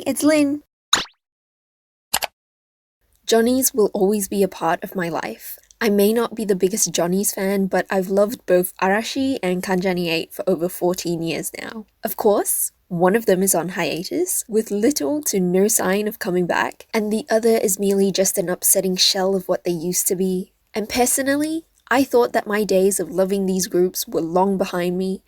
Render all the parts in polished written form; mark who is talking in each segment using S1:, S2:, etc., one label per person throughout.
S1: it's Lynn. Johnny's will always be a part of my life. I may not be the biggest Johnny's fan, but I've loved both Arashi and Kanjani 8 for over 14 years now. Of course, one of them is on hiatus, with little to no sign of coming back, and the other is merely just an upsetting shell of what they used to be. And personally, I thought that my days of loving these groups were long behind me.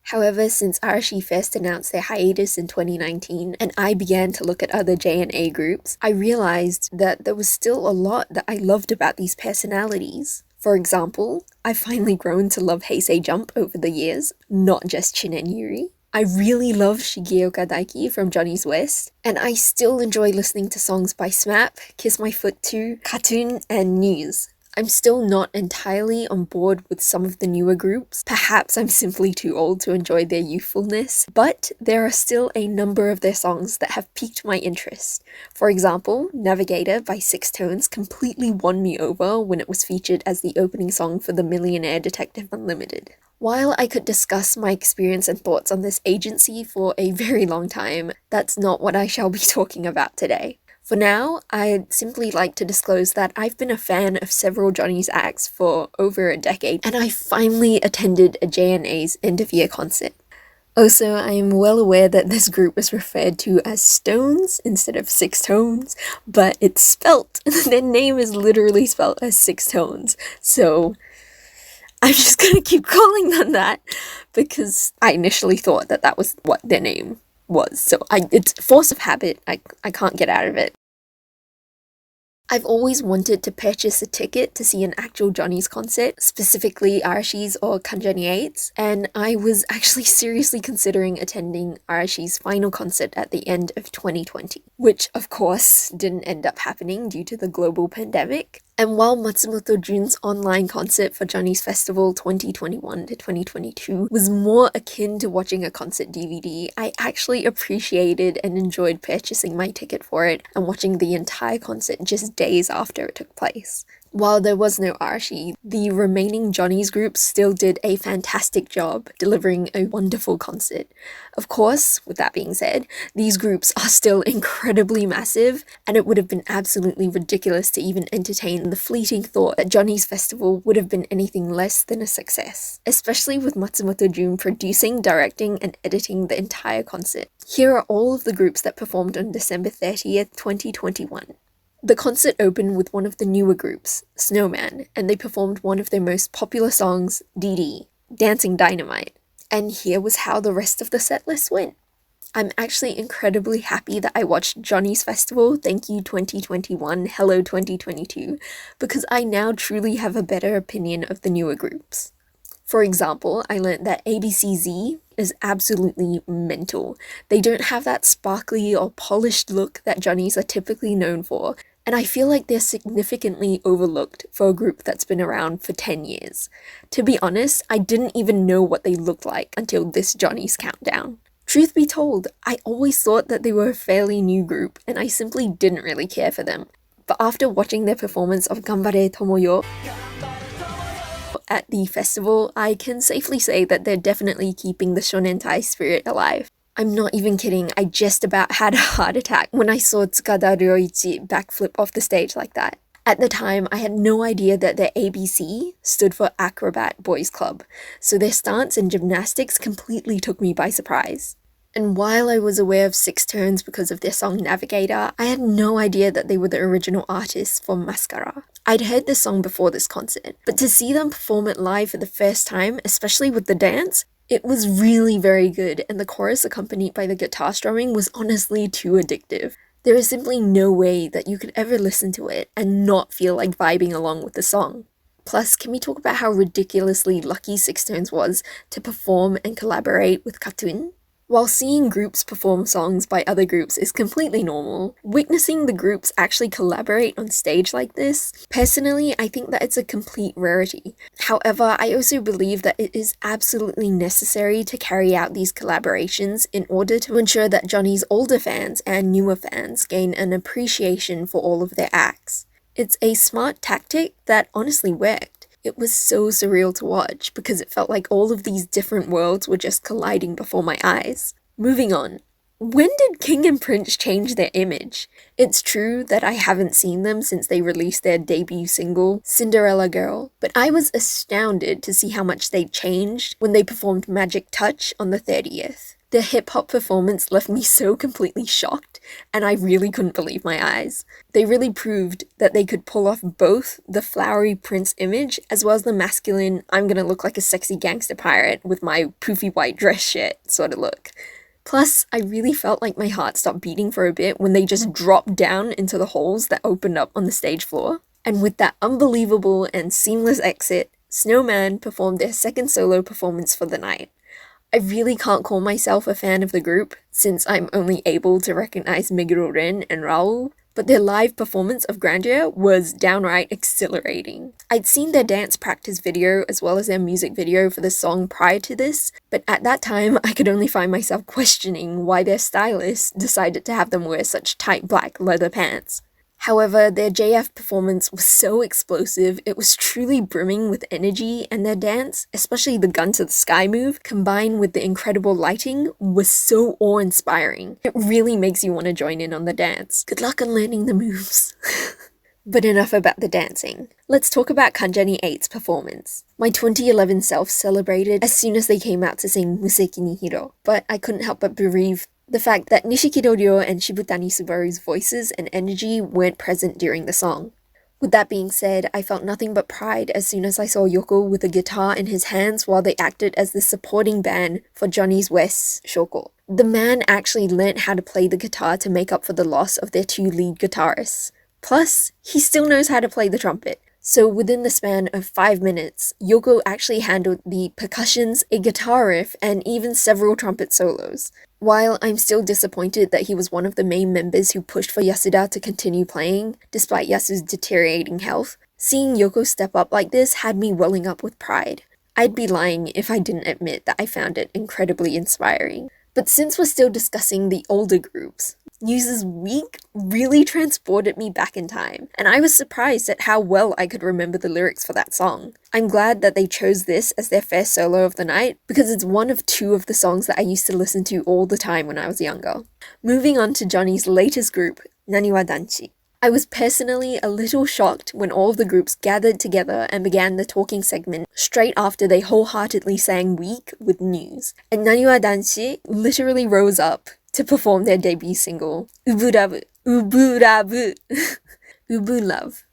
S1: However, since Arashi first announced their hiatus in 2019 and I began to look at other JNA groups, I realized that there was still a lot that I loved about these personalities. For example, I've finally grown to love Heisei Jump over the years, not just Chin and Yuri. I really love Shigeoka Daiki from Johnny's West, and I still enjoy listening to songs by SMAP, Kiss My Foot 2, KAT-TUN, and NEWS. I'm still not entirely on board with some of the newer groups. Perhaps I'm simply too old to enjoy their youthfulness, but there are still a number of their songs that have piqued my interest. For example, Navigator by Six Tones completely won me over when it was featured as the opening song for the Millionaire Detective Unlimited. While I could discuss my experience and thoughts on this agency for a very long time, that's not what I shall be talking about today. For now, I'd simply like to disclose that I've been a fan of several Johnny's acts for over a decade, and I finally attended a JNA's end-of-year concert. Also, I am well aware that this group is referred to as Stones instead of Six Tones, but it's spelt. Their name is literally spelt as Six Tones, so I'm just gonna keep calling them that because I initially thought that that was what their name was. So it's force of habit. I can't get out of it. I've always wanted to purchase a ticket to see an actual Johnny's concert, specifically Arashi's or Kanjani 8's, and I was actually seriously considering attending Arashi's final concert at the end of 2020, which of course didn't end up happening due to the global pandemic. And while Matsumoto Jun's online concert for Johnny's Festival 2021 to 2022 was more akin to watching a concert DVD, I actually appreciated and enjoyed purchasing my ticket for it and watching the entire concert just days after it took place. While there was no Arashi, the remaining Johnny's groups still did a fantastic job delivering a wonderful concert. Of course, with that being said, these groups are still incredibly massive, and it would have been absolutely ridiculous to even entertain the fleeting thought that Johnny's Festival would have been anything less than a success, especially with Matsumoto Jun producing, directing, and editing the entire concert. Here are all of the groups that performed on December 30th, 2021. The concert opened with one of the newer groups, Snowman, and they performed one of their most popular songs, DD, Dancing Dynamite. And here was how the rest of the set list went. I'm actually incredibly happy that I watched Johnny's Festival, Thank You 2021, Hello 2022, because I now truly have a better opinion of the newer groups. For example, I learned that ABCZ is absolutely mental. They don't have that sparkly or polished look that Johnny's are typically known for, and I feel like they're significantly overlooked for a group that's been around for 10 years. To be honest, I didn't even know what they looked like until this Johnny's Countdown. Truth be told, I always thought that they were a fairly new group, and I simply didn't really care for them. But after watching their performance of Ganbare Tomoyo at the festival, I can safely say that they're definitely keeping the Shonentai spirit alive. I'm not even kidding, I just about had a heart attack when I saw Tsukada Ryoichi backflip off the stage like that. At the time, I had no idea that their ABC stood for Acrobat Boys Club, so their stance and gymnastics completely took me by surprise. And while I was aware of Six Tones because of their song Navigator, I had no idea that they were the original artists for Mascara. I'd heard this song before this concert, but to see them perform it live for the first time, especially with the dance, it was really very good, and the chorus accompanied by the guitar strumming was honestly too addictive. There is simply no way that you could ever listen to it and not feel like vibing along with the song. Plus, can we talk about how ridiculously lucky Six Tones was to perform and collaborate with KAT-TUN? While seeing groups perform songs by other groups is completely normal, witnessing the groups actually collaborate on stage like this, personally, I think that it's a complete rarity. However, I also believe that it is absolutely necessary to carry out these collaborations in order to ensure that Johnny's older fans and newer fans gain an appreciation for all of their acts. It's a smart tactic that honestly worked. It was so surreal to watch because it felt like all of these different worlds were just colliding before my eyes. Moving on. When did King and Prince change their image? It's true that I haven't seen them since they released their debut single, Cinderella Girl, but I was astounded to see how much they changed when they performed Magic Touch on the 30th. Their hip-hop performance left me so completely shocked, and I really couldn't believe my eyes. They really proved that they could pull off both the flowery Prince image as well as the masculine, I'm gonna look like a sexy gangster pirate with my poofy white dress shit sort of look. Plus, I really felt like my heart stopped beating for a bit when they just dropped down into the holes that opened up on the stage floor. And with that unbelievable and seamless exit, Snowman performed their second solo performance for the night. I really can't call myself a fan of the group, since I'm only able to recognize Meguro Ren and Raoul, but their live performance of Grandeur was downright exhilarating. I'd seen their dance practice video as well as their music video for the song prior to this, but at that time I could only find myself questioning why their stylist decided to have them wear such tight black leather pants. However, their JF performance was so explosive, it was truly brimming with energy, and their dance, especially the gun to the sky move, combined with the incredible lighting, was so awe-inspiring. It really makes you want to join in on the dance. Good luck on learning the moves. But enough about the dancing. Let's talk about Kanjani 8's performance. My 2011 self celebrated as soon as they came out to sing Museki ni Hiro, but I couldn't help but bereave the fact that Nishikido Ryo and Shibutani Subaru's voices and energy weren't present during the song. With that being said, I felt nothing but pride as soon as I saw Yoko with a guitar in his hands while they acted as the supporting band for Johnny's West's Shoko. The man actually learnt how to play the guitar to make up for the loss of their two lead guitarists. Plus, he still knows how to play the trumpet. So within the span of 5 minutes, Yoko actually handled the percussions, a guitar riff, and even several trumpet solos. While I'm still disappointed that he was one of the main members who pushed for Yasuda to continue playing, despite Yasu's deteriorating health, seeing Yoko step up like this had me welling up with pride. I'd be lying if I didn't admit that I found it incredibly inspiring. But since we're still discussing the older groups, Muse's Weak really transported me back in time, and I was surprised at how well I could remember the lyrics for that song. I'm glad that they chose this as their first solo of the night, because it's one of 2 of the songs that I used to listen to all the time when I was younger. Moving on to Johnny's latest group, Naniwa Danchi. I was personally a little shocked when all of the groups gathered together and began the talking segment straight after they wholeheartedly sang Weak with News, and Naniwa Danchi literally rose up to perform their debut single, Uburabu, Uburabu, Ubu Love.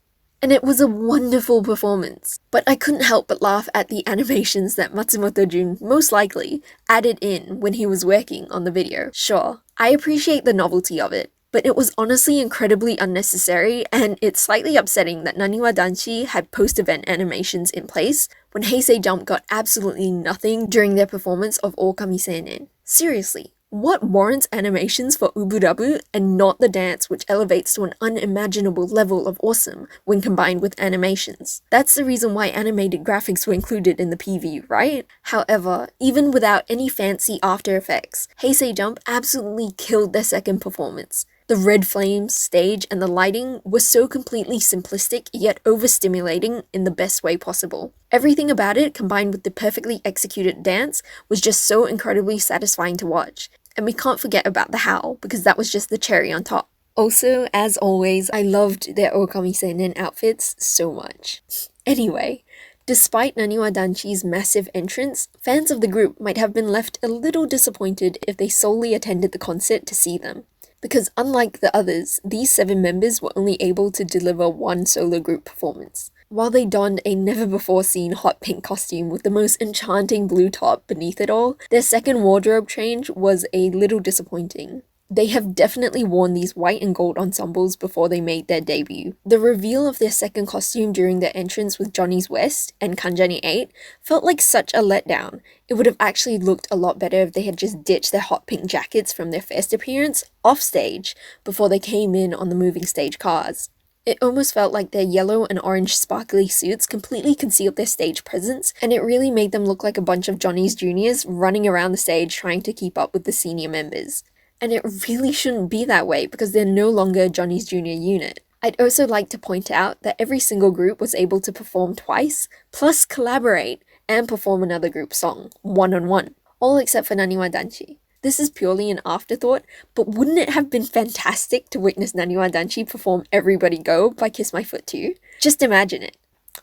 S1: And it was a wonderful performance, but I couldn't help but laugh at the animations that Matsumoto Jun most likely added in when he was working on the video. Sure, I appreciate the novelty of it, but it was honestly incredibly unnecessary, and it's slightly upsetting that Naniwa Danchi had post-event animations in place when Heisei Jump got absolutely nothing during their performance of Okami Seinen. Seriously. What warrants animations for Uburabu and not the dance, which elevates to an unimaginable level of awesome when combined with animations? That's the reason why animated graphics were included in the PV, right? However, even without any fancy After Effects, Heisei Jump absolutely killed their second performance. The red flames, stage, and the lighting were so completely simplistic yet overstimulating in the best way possible. Everything about it, combined with the perfectly executed dance, was just so incredibly satisfying to watch. And we can't forget about the howl, because that was just the cherry on top. Also, as always, I loved their Okami Seinen outfits so much. Anyway, despite Naniwa Danchi's massive entrance, fans of the group might have been left a little disappointed if they solely attended the concert to see them. Because unlike the others, these 7 members were only able to deliver one solo group performance. While they donned a never-before-seen hot pink costume with the most enchanting blue top beneath it all, their second wardrobe change was a little disappointing. They have definitely worn these white and gold ensembles before they made their debut. The reveal of their second costume during their entrance with Johnny's West and Kanjani 8 felt like such a letdown. It would have actually looked a lot better if they had just ditched their hot pink jackets from their first appearance off stage before they came in on the moving stage cars. It almost felt like their yellow and orange sparkly suits completely concealed their stage presence, and it really made them look like a bunch of Johnny's juniors running around the stage trying to keep up with the senior members. And it really shouldn't be that way because they're no longer Johnny's junior unit. I'd also like to point out that every single group was able to perform twice, plus collaborate and perform another group song, one-on-one, all except for Naniwa Danchi. This is purely an afterthought, but wouldn't it have been fantastic to witness Naniwa Danchi perform Everybody Go by Kiss My Foot 2? Just imagine it.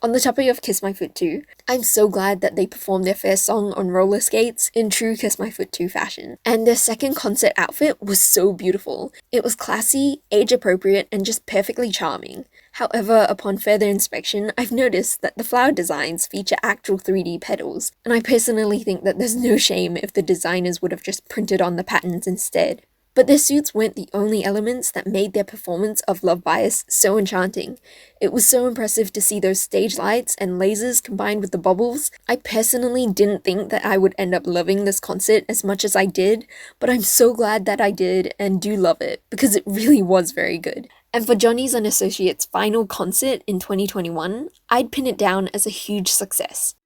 S1: On the topic of Kiss My Foot 2, I'm so glad that they performed their first song on roller skates in true Kiss My Foot 2 fashion. And their second concert outfit was so beautiful. It was classy, age-appropriate, and just perfectly charming. However, upon further inspection, I've noticed that the flower designs feature actual 3D petals, and I personally think that there's no shame if the designers would have just printed on the patterns instead. But their suits weren't the only elements that made their performance of Love Bias so enchanting. It was so impressive to see those stage lights and lasers combined with the bubbles. I personally didn't think that I would end up loving this concert as much as I did, but I'm so glad that I did and do love it, because it really was very good. And for Johnny's and Associates' final concert in 2021, I'd pin it down as a huge success.